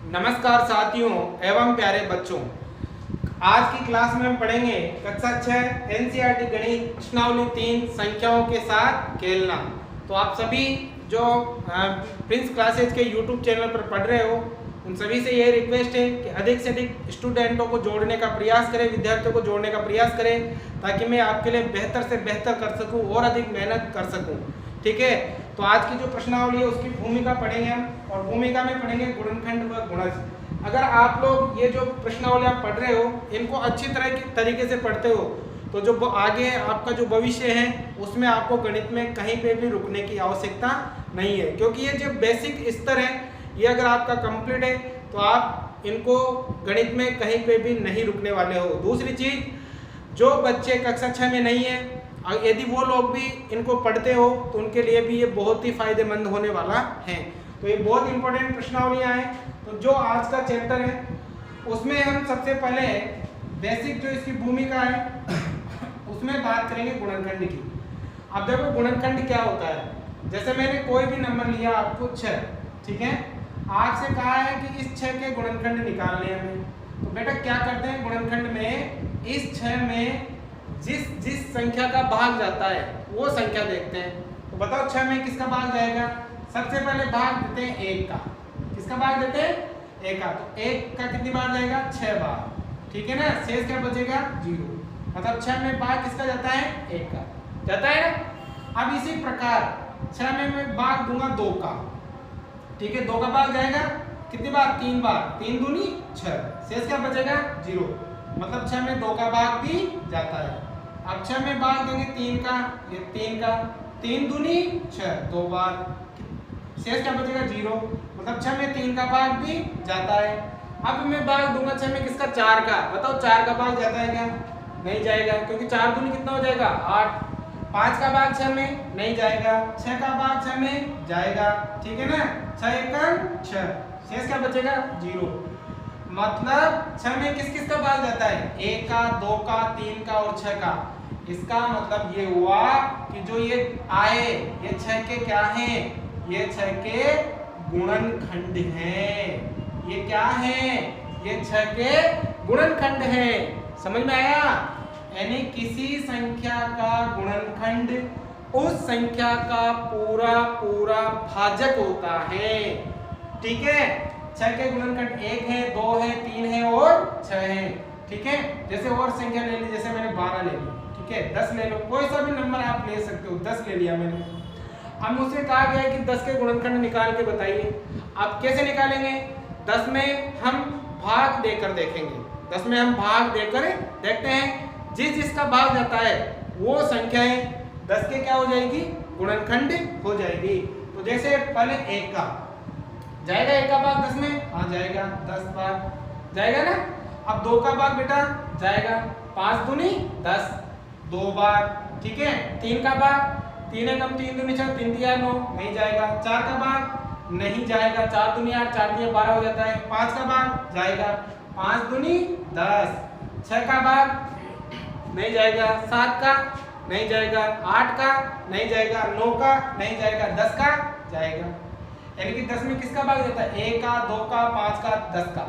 नमस्कार साथियों एवं प्यारे बच्चों। आज की क्लास में हम पढ़ेंगे कक्षा 6 एनसीईआरटी गणित प्रश्नावली 3 संख्याओं के साथ खेलना। तो आप सभी जो प्रिंस क्लासेज के यूट्यूब चैनल पर पढ़ रहे हो उन सभी से यह रिक्वेस्ट है कि अधिक से अधिक स्टूडेंटों को जोड़ने का प्रयास करें, विद्यार्थियों को जोड़ने का प्रयास करें ताकि मैं आपके लिए बेहतर से बेहतर कर सकूं और अधिक मेहनत कर सकूं। ठीक है, तो आज की जो प्रश्नावली है उसकी भूमिका पढ़ेंगे हम और भूमिका में पढ़ेंगे गुणनखंड व गुणज। अगर आप लोग ये जो प्रश्नावली आप पढ़ रहे हो इनको अच्छी तरह की तरीके से पढ़ते हो तो जो आगे आपका जो भविष्य है उसमें आपको गणित में कहीं पे भी रुकने की आवश्यकता नहीं है, क्योंकि ये जो बेसिक स्तर है ये अगर आपका कंप्लीट है तो आप इनको गणित में कहीं पे भी नहीं रुकने वाले हो। दूसरी चीज, जो बच्चे कक्षा 6 में नहीं है यदि वो लोग भी इनको पढ़ते हो तो उनके लिए भी ये बहुत ही फायदेमंद होने वाला है। तो ये बहुत इंपॉर्टेंट प्रश्नावलियां हैं। तो जो आज का चैप्टर है उसमें हम सबसे पहले बेसिक जो इसकी भूमिका है उसमें बात करेंगे गुणनखंड की। अब देखो गुणनखंड क्या होता है। जैसे मैंने कोई भी नंबर लिया आपको 6, ठीक है, आपसे कहा है कि इस 6 के गुणनखंड निकालने हैं हमें। तो बेटा क्या करते हैं गुणनखंड में, इस 6 में जिस संख्या का भाग जाता है वो संख्या देखते हैं। तो बताओ 6 में किसका भाग जाएगा। सबसे पहले भाग देते हैं 1 का। किसका भाग देते हैं? 1 का। तो 1 का कितनी बार जाएगा? 6 बार। ठीक है ना, शेष क्या बचेगा? 0। मतलब 6 में भाग किसका जाता है? 1 का जाता है ना। अब इसी प्रकार 6 में मैं भाग दूंगा 2 का। ठीक है, 2 का भाग जाएगा कितनी बार? 3 बार। 3 दूनी 6, शेष क्या बचेगा? 0। मतलब 6 में 2 का भाग भी जाता है। अब 6 में भाग देंगे 3 का, ये 3 का, 3 दूनी 6, 2 बार, शेष क्या बचेगा? 0। मतलब 6 में 3 का भाग भी जाता है। अब मैं भाग दूंगा 6 में किसका? 4 का। बताओ 4 का भाग जाता है क्या? नहीं जाएगा, क्योंकि 4 दूनी कितना हो जाएगा? 8। 5 का भाग 6 में नहीं जाएगा, 6 का भाग 6 में जाएगा। ठीक है ना, 6 एकम 6, शेष क्या बचेगा? 0। मतलब 6 में किस किस का भाग जाता है? 1 का, 2 का, 3 का और 6 का। इसका मतलब ये हुआ कि जो ये आए ये 6 के क्या हैं? ये 6 के गुणनखंड हैं। ये क्या हैं? ये 6 के गुणनखंड हैं। समझ में आया? यानी किसी संख्या का गुणनखंड उस संख्या का पूरा पूरा भाजक होता है। ठीक है, 6 के गुणनखंड 1 है, 2 है, 3 है और 6 है। ठीक है, जैसे और संख्या ले ली, जैसे मैंने 12 ले ली, ठीक है, 10 ले लो, कोई सा भी नंबर आप ले सकते हो। 10 ले लिया मैंने। अब मुझसे कहा गया है कि 10 के गुणनखंड निकाल के बताइए। आप कैसे निकालेंगे? 10 में हम भाग देकर देखेंगे। 10 में हम भाग देकर देखते हैं, जिस जिसका भाग जाता है वो संख्याएं 10 के क्या हो जाएगी? गुणनखंड हो जाएगी। तो जैसे पहले 1 का जाएगा, 1 का भाग 10 में, हाँ जाएगा, 10 बार जाएगा ना। अब 2 का भाग बेटा जाएगा, 5 दूनी 10, 2 बार। ठीक है, 3 का भाग, 3 एकम 3 दूनी 6, 3 दिया 9, नहीं जाएगा। 4 का भाग नहीं जाएगा, 4 दूनी 8, 4 दिया 12 हो जाता है। 5 का भाग जाएगा, 5 दूनी 10। 6 का भाग नहीं जाएगा, 7 का नहीं जाएगा, 8 का नहीं जाएगा, 9 का नहीं जाएगा, 10 का जाएगा। यानी कि 10 में किसका भाग जाता है? 1 का, 2 का, 5 का, 10 का।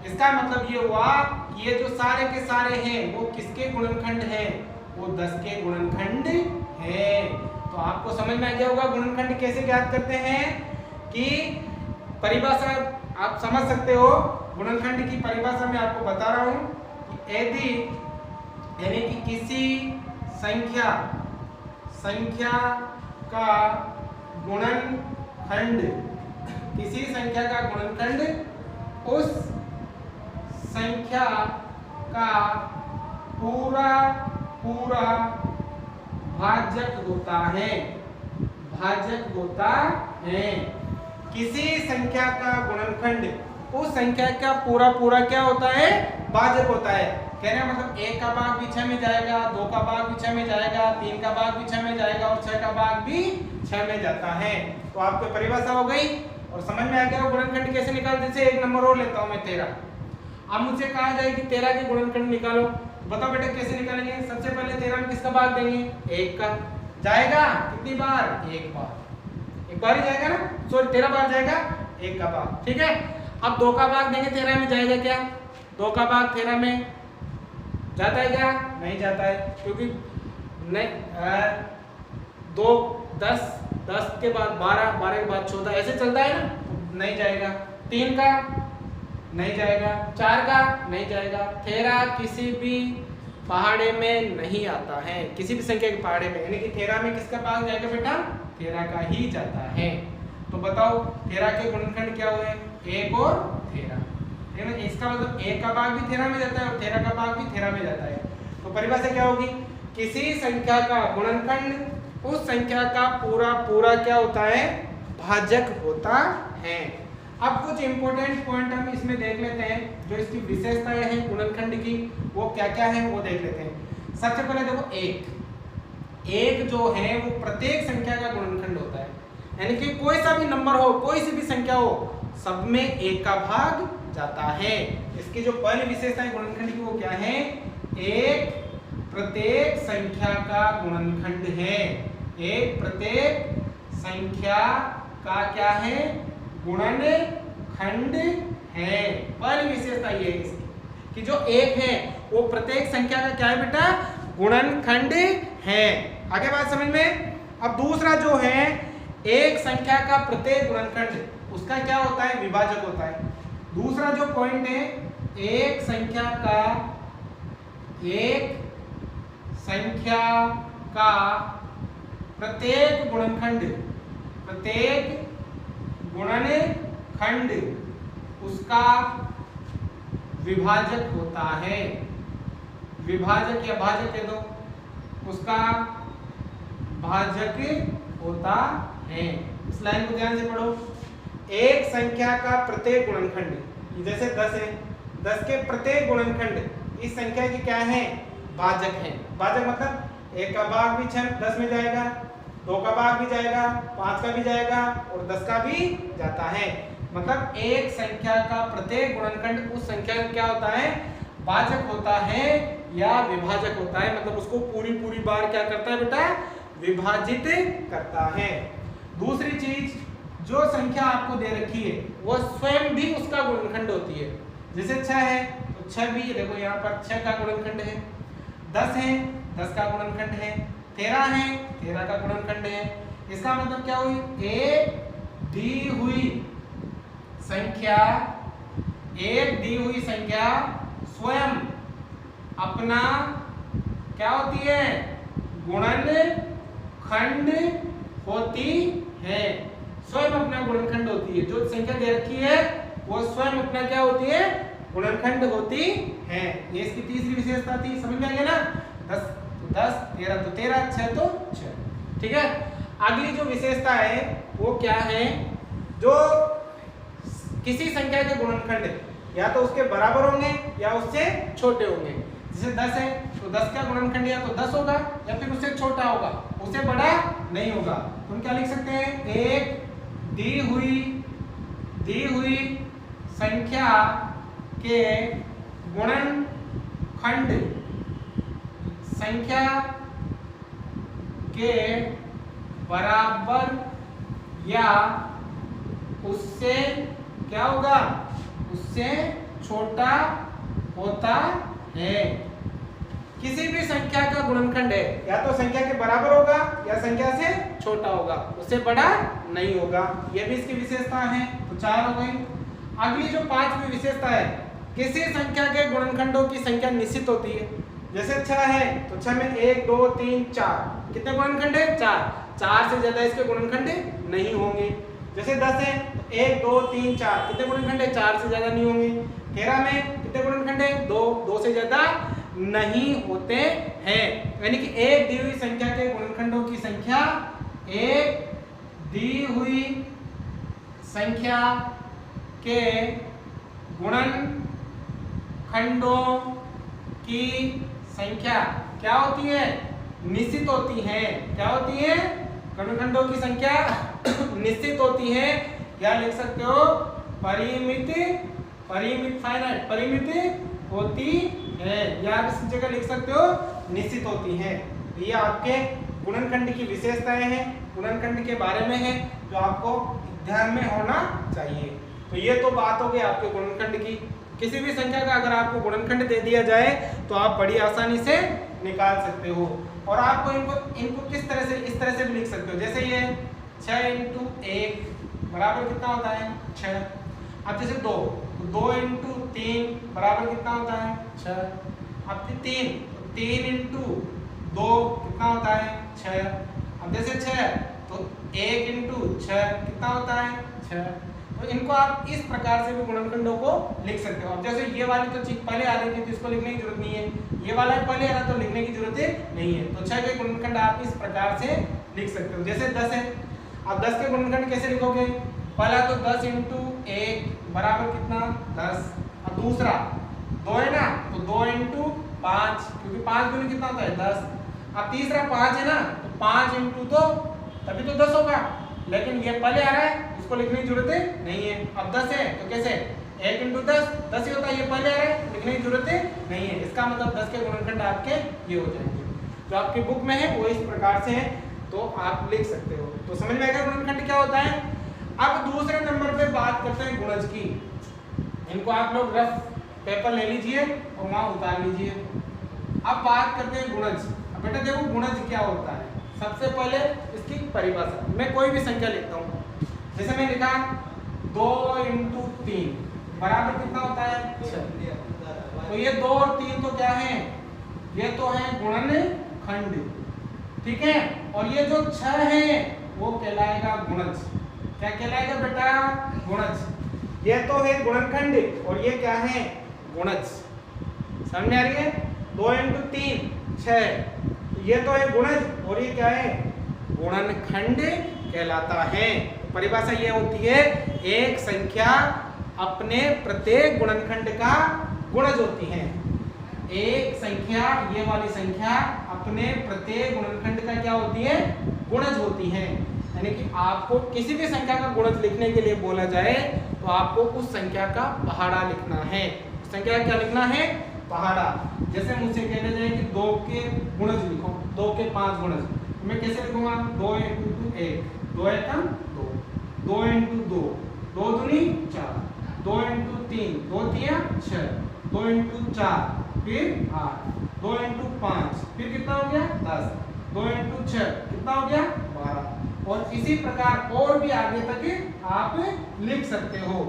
इसका मतलब ये हुआ कि ये जो सारे के सारे हैं वो किसके गुणनखंड हैं? वो 10 के गुणनखंड हैं। तो आपको समझ में आ गया होगा गुणनखंड कैसे ज्ञात करते हैं कि परिभाषा आप समझ सकते हो। गुणनखंड की परिभाषा मैं आपको बता रहा हूं कि यदि यानी कि किसी संख्या का गुणनखंड, किसी संख्या का गुणनखंड उस संख्या का पूरा पूरा भाजक होता है। भाजक होता है। किसी संख्या का गुणनखंड उस संख्या का पूरा पूरा क्या होता है? भाजक होता है। कहने मतलब 1 का भाग भी 6 में जाएगा, 2 का भाग भी 6 में जाएगा, 3 का भाग भी 6 में जाएगा और 6 का भाग भी 6 में जाता है। तो आपको परिभाषा हो गई और समझ में आ गया गुणनखंड कैसे निकालते। जैसे एक नंबर और लेता हूं मैं 13। अब मुझसे कहा जाए कि 13 के गुणनखंड निकालो। बताओ बेटा कैसे निकालेंगे? सबसे पहले 13 में किसका भाग देंगे? 1 का। जाएगा कितनी बार? 1 बार। एक बार ही जाएगा ना, सॉरी 13 बार जाएगा, 1 का भाग। ठीक है, अब 2 का भाग देंगे 13 में, जाएगा क्या? 2 का भाग 13 में जाता है क्या? नहीं जाता है, क्योंकि नहीं 2 10 10 के बाद 12 12 के बाद 14 ऐसे चलता है ना, नहीं जाएगा। 3 का नहीं जाएगा, 4 का नहीं जाएगा। 13 किसी भी पहाड़े में नहीं आता है, किसी भी संख्या के पहाड़े में, यानी कि 13 में किसका भाग जाएगा बेटा? 13 का ही जाता है। तो बताओ 13 के गुणनखंड क्या हुए? 1 और 13, है ना? इसका मतलब 1 का भाग भी 13 में जाता है और 13 का भाग भी 13 में जाता है। तो परिभाषा क्या होगी? किसी संख्या का गुणनखंड उस संख्या का पूरा पूरा क्या होता है? भाजक होता है। अब कुछ इंपॉर्टेंट पॉइंट हम इसमें देख लेते हैं, जो इसकी विशेषताएं हैं गुणनखंड की, वो क्या क्या है वो देख लेते हैं। सबसे पहले देखो, एक जो है वो प्रत्येक संख्या का गुणनखंड होता है, यानी कि कोई सा भी नंबर हो, कोई सी भी संख्या हो, सब में 1 का भाग जाता है। इसकी जो पहली विशेषता है गुणनखंड की वो क्या है? एक प्रत्येक संख्या का गुणनखंड है। एक प्रत्येक संख्या का क्या है? गुणनखंड है। पहली विशेषता ये है इसकी कि जो 1 है वो प्रत्येक संख्या का क्या है बेटा? गुणनखंड है। आगे बात समझ में। अब दूसरा जो है, एक संख्या का प्रत्येक गुणनखंड उसका क्या होता है? विभाजक होता है। दूसरा जो पॉइंट है, एक संख्या का प्रत्येक गुणनखंड उसका विभाजक होता है। विभाजक या भाजक कह दो, उसका भाजक होता है। इस लाइन को ध्यान से पढ़ो। एक संख्या का प्रत्येक गुणनखंड, जैसे 10 है, 10 के प्रत्येक गुणनखंड इस संख्या की क्या है? भाजक है। भाजक मतलब 1 का भाग भी 10 में जाएगा, 2 का भाग भी जाएगा, 5 का भी जाएगा और 10 का भी जाता है। मतलब एक संख्या का प्रत्येक गुणनखंड उस संख्या का क्या होता है? भाजक होता है या विभाजक होता है। मतलब उसको पूरी पूरी बार क्या करता है बेटा? विभाजित करता है। दूसरी चीज, जो संख्या आपको दे रखी है वो स्वयं भी उसका गुणनखंड होती है। जैसे 6 है तो 6 भी, देखो यहाँ पर 6 का गुणनखंड है। 10 है, 10 का गुणनखंड है। 13 है, 13 का गुणनखंड है। इसका मतलब क्या हुई? एक दी हुई संख्या स्वयं अपना क्या होती है? गुणनखंड होती है। स्वयं अपना गुणनखंड होती है। जो संख्या दे रखी है वो स्वयं अपना क्या होती है? गुणनखंड होती है। ये इसकी तीसरी विशेषता थी। समझ में आ गया ना? 10 तो 10, 13 तो 13, 6 तो 6। ठीक है। अगली जो विशेषता है वो क्या है? जो किसी संख्या के गुणनखंड या तो उसके बराबर होंगे या उससे छोटे होंगे। जैसे 10 है तो 10 का गुणनखंड या तो 10 होगा या फिर उससे छोटा होगा, उससे बड़ा नहीं होगा। तो हम क्या लिख सकते हैं? एक दी हुई संख्या के गुणनखंड संख्या के बराबर या उससे क्या होगा? उससे छोटा होता है। किसी भी संख्या का गुणनखंड है या तो संख्या के बराबर होगा या संख्या से छोटा होगा, उससे बड़ा नहीं होगा। यह भी इसकी विशेषता है। तो 4 हो गई। अगली जो 5वीं विशेषता है, किसी संख्या के गुणनखंडों की संख्या निश्चित होती है। जैसे 6 है तो 6 में 1 2 3 4 कितने गुणनखंड है? 4 से ज्यादा इसके गुणनखंड नहीं होंगे। जैसे 10 है तो 1 2 3 4 कितने गुणनखंड है? 4 से ज्यादा नहीं होंगे। 13 में कितने गुणनखंड है? 2 से ज्यादा नहीं होते हैं। यानी कि एक दी हुई संख्या के गुणनखंडों की संख्या एक दी हुई संख्या के गुणनखंडों की संख्या क्या होती है? निश्चित होती है। क्या होती है? गुणनखंडों की संख्या निश्चित होती है। क्या लिख सकते हो? परिमित होती है, या आप इस जगह लिख सकते हो निश्चित होती है। ये आपके गुणनखंड की विशेषताएं हैं, गुणनखंड के बारे में है, जो आपको ध्यान में होना चाहिए। तो ये तो बात हो गई आपके गुणनखंड की। किसी भी संख्या का अगर आपको गुणनखंड दे दिया जाए तो आप बड़ी आसानी से निकाल सकते हो। और आपको इनको किस तरह से, इस तरह से भी लिख सकते हो, जैसे ये 6 इंटू 1 बराबर कितना होता है 6। अब जैसे 2 इंटू 3 बराबर कितना होता है 6। अब 3 इंटू 2 कितना होता है 6। अब जैसे 6 तो 1 इंटू 6 कितना होता है 6। तो इनको आप इस प्रकार से भी गुणनखंडों को लिख सकते हो। अब जैसे ये वाली तो चीज पहले आ रही थी तो इसको लिखने की जरूरत नहीं है, ये वाला पहले आ रहा तो लिखने की जरूरत नहीं है। तो 6 के गुणनखंड आप इस प्रकार से लिख सकते हो। जैसे 10 है, अब 10 के गुणनखंड कैसे लिखोगे, पहला तो 10 इंटू 1 बराबर कितना 10। अब दूसरा 2 है ना, तो 2 इंटू 5, क्योंकि 5 दूनी कितना होता है 10। अब तीसरा 5 है ना, तो 5 इंटू 2 तभी तो 10 होगा, लेकिन ये पहले आ रहा है, इसको लिखने की जरूरत नहीं है। अब 10 है तो कैसे 1 इंटू 10 ही होता है, ये पहले आ रहा है, लिखने की जरूरत नहीं है। इसका मतलब 10 के गुणनखंड आपके ये हो जाएंगे, जो आपकी बुक में है वो इस प्रकार से है, तो आप लिख सकते हो। तो समझ में आएगा गुणनखंड क्या होता है। अब दूसरे नंबर पे बात करते हैं गुणज की। इनको आप लोग रफ पेपर ले लीजिए और वहां उतार लीजिए। अब बात करते हैं गुणज। अब बेटा देखो गुणज क्या होता है। सबसे पहले इसकी परिभाषा, मैं कोई भी संख्या लिखता हूँ, जैसे मैं लिखा 2 इंटू 3 बराबर कितना होता है 6। तो ये 2 और 3 तो क्या है, ये तो है गुणनखंड, ठीक है। और ये जो 6 है वो कहलाएगा गुणज। क्या कहलाएगा बेटा गुणज। ये तो है गुणनखंड और ये क्या है गुणज। समझ में आ रही है। 2 इंटू 3 6, ये तो है गुणज और ये क्या है गुणनखंड कहलाता है। तो परिभाषा ये होती है, एक संख्या अपने प्रत्येक गुणनखंड का गुणज होती है। एक संख्या, ये वाली संख्या अपने प्रत्येक गुणनखंड का क्या होती है गुणज होती है। यानी कि आपको किसी भी संख्या का गुणज लिखने के लिए बोला जाए तो आपको उस संख्या का पहाड़ा लिखना है। संख्या क्या लिखना है पहाड़ा। जैसे मुझसे कहना जाए कि 2 के गुणज लिखो, 2 के 5 गुणज, मैं कैसे लिखूंगा 2 इंटू 1 2 एकम 2, 2 इंटू 2 2 दूनी 4, 2 इंटू 3 2 तिया 6, 2 इंटू 4 फिर 8, 2 इंटू 5 फिर कितना हो गया 10, 2 इंटू 6 कितना हो गया 12। और इसी प्रकार और भी आगे तक आप लिख सकते हो।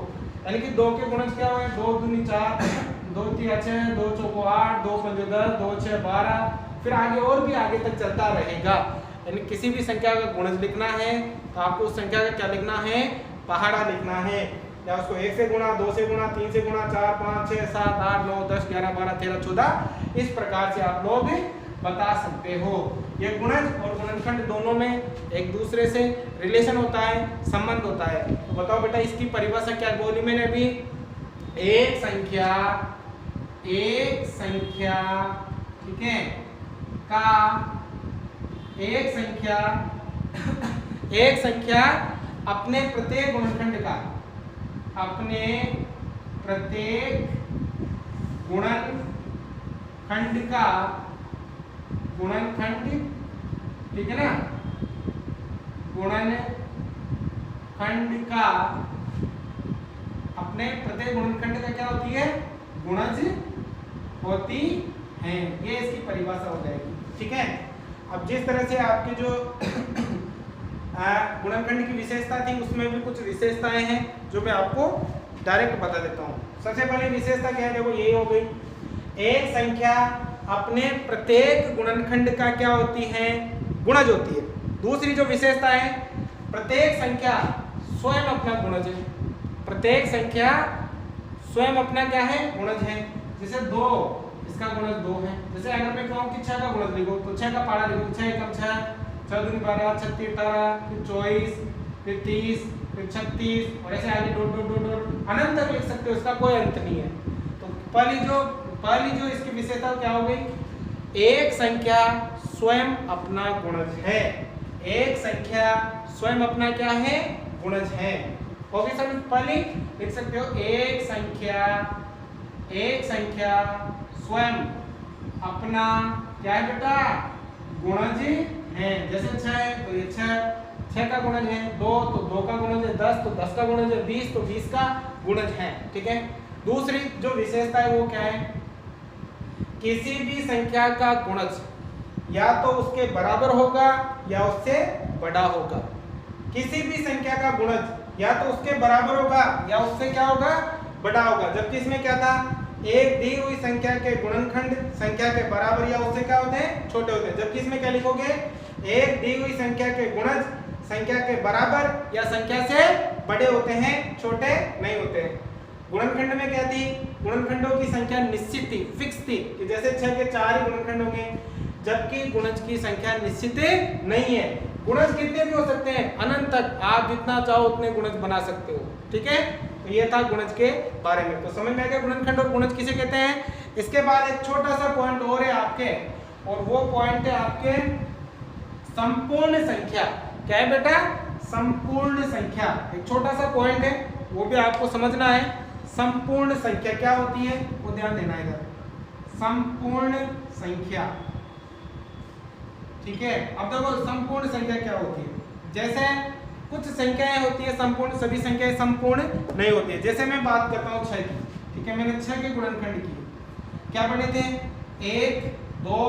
यानी कि 2 के गुणज क्या हुए 2 दूनी 4, 2 तिया 6, 2 चौको 8, 2 पंजे 10, 2 6 12, फिर आगे और भी आगे तक चलता रहेगा। यानी किसी भी संख्या का गुणज लिखना है तो आपको उस संख्या का क्या लिखना है पहाड़ा लिखना है। या उसको 1 से गुणा, 2 से गुणा, 3 से गुणा, 4 5 6 7 8 9 10 11 12 13 14 इस प्रकार से आप लोग बता सकते हो। ये गुणज और गुणनखंड दोनों में एक दूसरे से रिलेशन होता है, संबंध होता है। तो बताओ बेटा इसकी परिभाषा क्या बोली मैंने अभी। एक संख्या ठीक है का एक संख्या अपने प्रत्येक गुणनखंड का गुणनखंड ठीक है ना, गुणनखंड का अपने प्रत्येक गुणनखंड का क्या होती है गुणज होती है। ये इसकी परिभाषा हो जाएगी, ठीक है। अब जिस तरह से आपके जो गुणनखंड की विशेषता थी उसमें भी कुछ विशेषताएं हैं जो मैं आपको डायरेक्ट बता देता हूँ। सबसे पहले विशेषता क्या है, देखो यही हो गई। एक संख्या अपने प्रत्येक गुणनखंड का क्या होती है गुणज होती है। दूसरी जो विशेषता है प्रत्येक संख्या स्वयं अपना गुणज है। प्रत्येक संख्या स्वयं अपना क्या है गुणज है। जैसे 2 इसका गुणज 2 है। जैसे अगर मैं कहूँ कि 6 का गुणज लिखो तो 6 का पहाड़ा लिखो, 6 एकम 6, 6 दूनी 12, 36 18 फिर 24 फिर 30 फिर 36 और ऐसे आगे डॉट अनंत तक लिख सकते हो, इसका कोई अंत नहीं है। तो पहली जो इसकी विशेषता क्या हो गई, एक संख्या स्वयं अपना गुणज है। एक संख्या स्वयं अपना क्या है गुणज है। ओके सर, पहली लिख सकते हो एक संख्या स्वयं अपना क्या है बेटा गुणज है। जैसे 6 है तो ये 6, 6 का गुणज है 2, तो 2 का गुणज है 10, तो 10 का गुणज है 20, तो 20 का गुणज है। ठीक है, दूसरी जो विशेषता है वो क्या है, किसी भी संख्या का गुणज या तो उसके बराबर होगा या उससे बड़ा होगा। किसी भी संख्या का गुणज या तो उसके बराबर होगा या उससे क्या होगा, बड़ा होगा। जबकि इसमें क्या था, एक दी हुई संख्या के गुणनखंड संख्या के बराबर या उससे क्या होते हैं, छोटे होते हैं। जबकि इसमें क्या लिखोगे, एक दी हुई संख्या के गुणज संख्या के बराबर या संख्या से बड़े होते हैं, छोटे नहीं होते हैं। गुणनखंड में क्या थी, गुणनखंडों की संख्या निश्चित थी, फिक्स थी कि जैसे 6 के 4 ही गुणनखंड होंगे, जबकि गुणज की संख्या निश्चित नहीं है। गुणज कितने भी हो सकते हैं, अनंत तक, आप जितना चाहो उतने गुणज बना सकते हो। ठीक है, तो ये था गुणज के बारे में। तो समझ में आ गया गुणनखंड और गुणज किसे कहते हैं। इसके बाद एक छोटा सा पॉइंट और है आपके, और वो पॉइंट है आपके संपूर्ण संख्या। क्या है बेटा, संपूर्ण संख्या। एक छोटा सा पॉइंट है, वो भी आपको समझना है। संपूर्ण संख्या क्या होती है वो ध्यान देना है इधर, संपूर्ण संख्या। ठीक है, अब देखो संपूर्ण संख्या क्या होती है। जैसे कुछ संख्याएं होती है संपूर्ण, सभी संख्याएं संपूर्ण नहीं होती है। जैसे मैं बात करता हूँ 6 की, ठीक है, मैंने 6 के गुणनखंड किए, क्या पढ़े थे, 1, 2,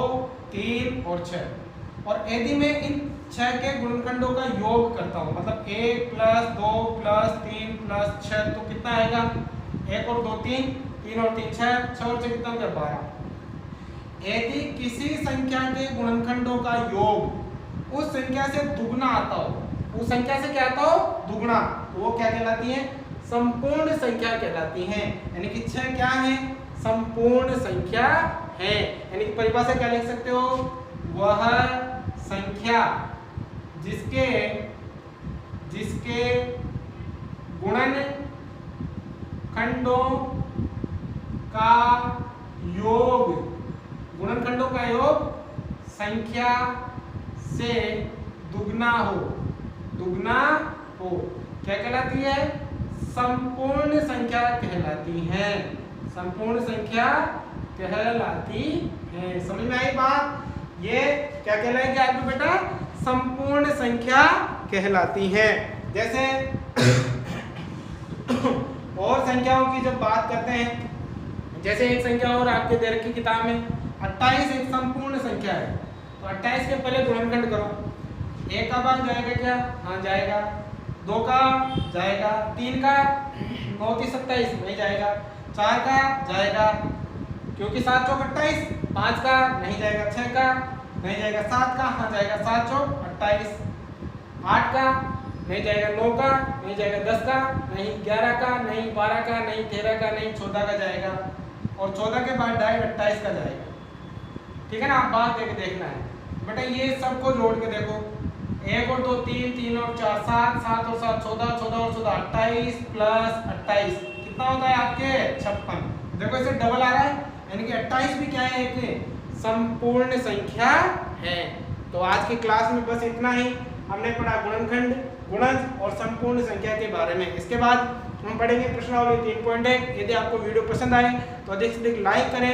3 और 6। और यदि मैं इन 6 के गुणनखंडों का योग करता हूँ, मतलब 1 + 2 + 3 + 6, तो कितना आएगा, 1 और 2 3, 3 और 3 6, 6 और 6 कितना हो गया 12। यदि किसी संख्या के गुणनखंडों का योग उस संख्या से दुगना आता हो, उस संख्या से क्या आता हो, दुगना, तो वो क्या कहलाती है, संपूर्ण संख्या कहलाती है। यानी कि 6 क्या है, संपूर्ण संख्या है। यानी कि परिभाषा क्या लिख सकते हो, वह संख्या जिसके गुणनखंडों का योग, गुणनखंडों का योग संख्या से दुगना हो, क्या कहलाती है, संपूर्ण संख्या कहलाती है, संपूर्ण संख्या कहलाती है। समझ में आई बात, ये क्या कहलाएगी आपको बेटा, संपूर्ण संख्या कहलाती है। जैसे और संख्याओं की जब बात करते हैं, जैसे एक संख्या और आपके दे रखी किताब में, 28 एक संपूर्ण संख्या है। तो 28 के पहले गुणनखंड करो, 1 का भाग जाएगा क्या, हाँ जाएगा, 2 का जाएगा, 3 का 9 × 27 नहीं जाएगा, 4 का जाएगा क्योंकि 7 चौक 28, 5 का नहीं जाएगा, 6 का नहीं जाएगा, 7 का हाँ जाएगा, 7 चौक 28, 8 का नहीं जाएगा, 9 का नहीं जाएगा, 10 का नहीं, 11 का नहीं, 12 का नहीं, 13 का नहीं, 14 का जाएगा, और 14 के बाद डायरेक्ट 28 का जाएगा। ठीक है ना, आप बात देके देखना है बेटा, ये सबको जोड़ के देखो, 1 और 2 3, 3 और 4 7, 7 और 7 14, 14 और 14 28 + 28 कितना होता है आपके 56। देखो इसे डबल आ रहा है, यानी कि 28 भी क्या है, एक संपूर्ण संख्या है। तो आज की क्लास में बस इतना ही, हमने पढ़ा गुणनखंड, गुणज और संपूर्ण संख्या के बारे में। इसके बाद हम पढ़ेंगे प्रश्नावली 3.1। यदि आपको वीडियो पसंद आए तो अधिक से अधिक लाइक करें,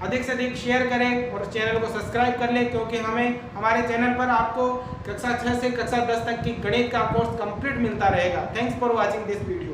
अधिक से अधिक शेयर करें और चैनल को सब्सक्राइब कर लें, क्योंकि हमारे चैनल पर आपको कक्षा 6 से कक्षा 10 तक की गणित का कोर्स कंप्लीट मिलता रहेगा। Thanks for watching this video.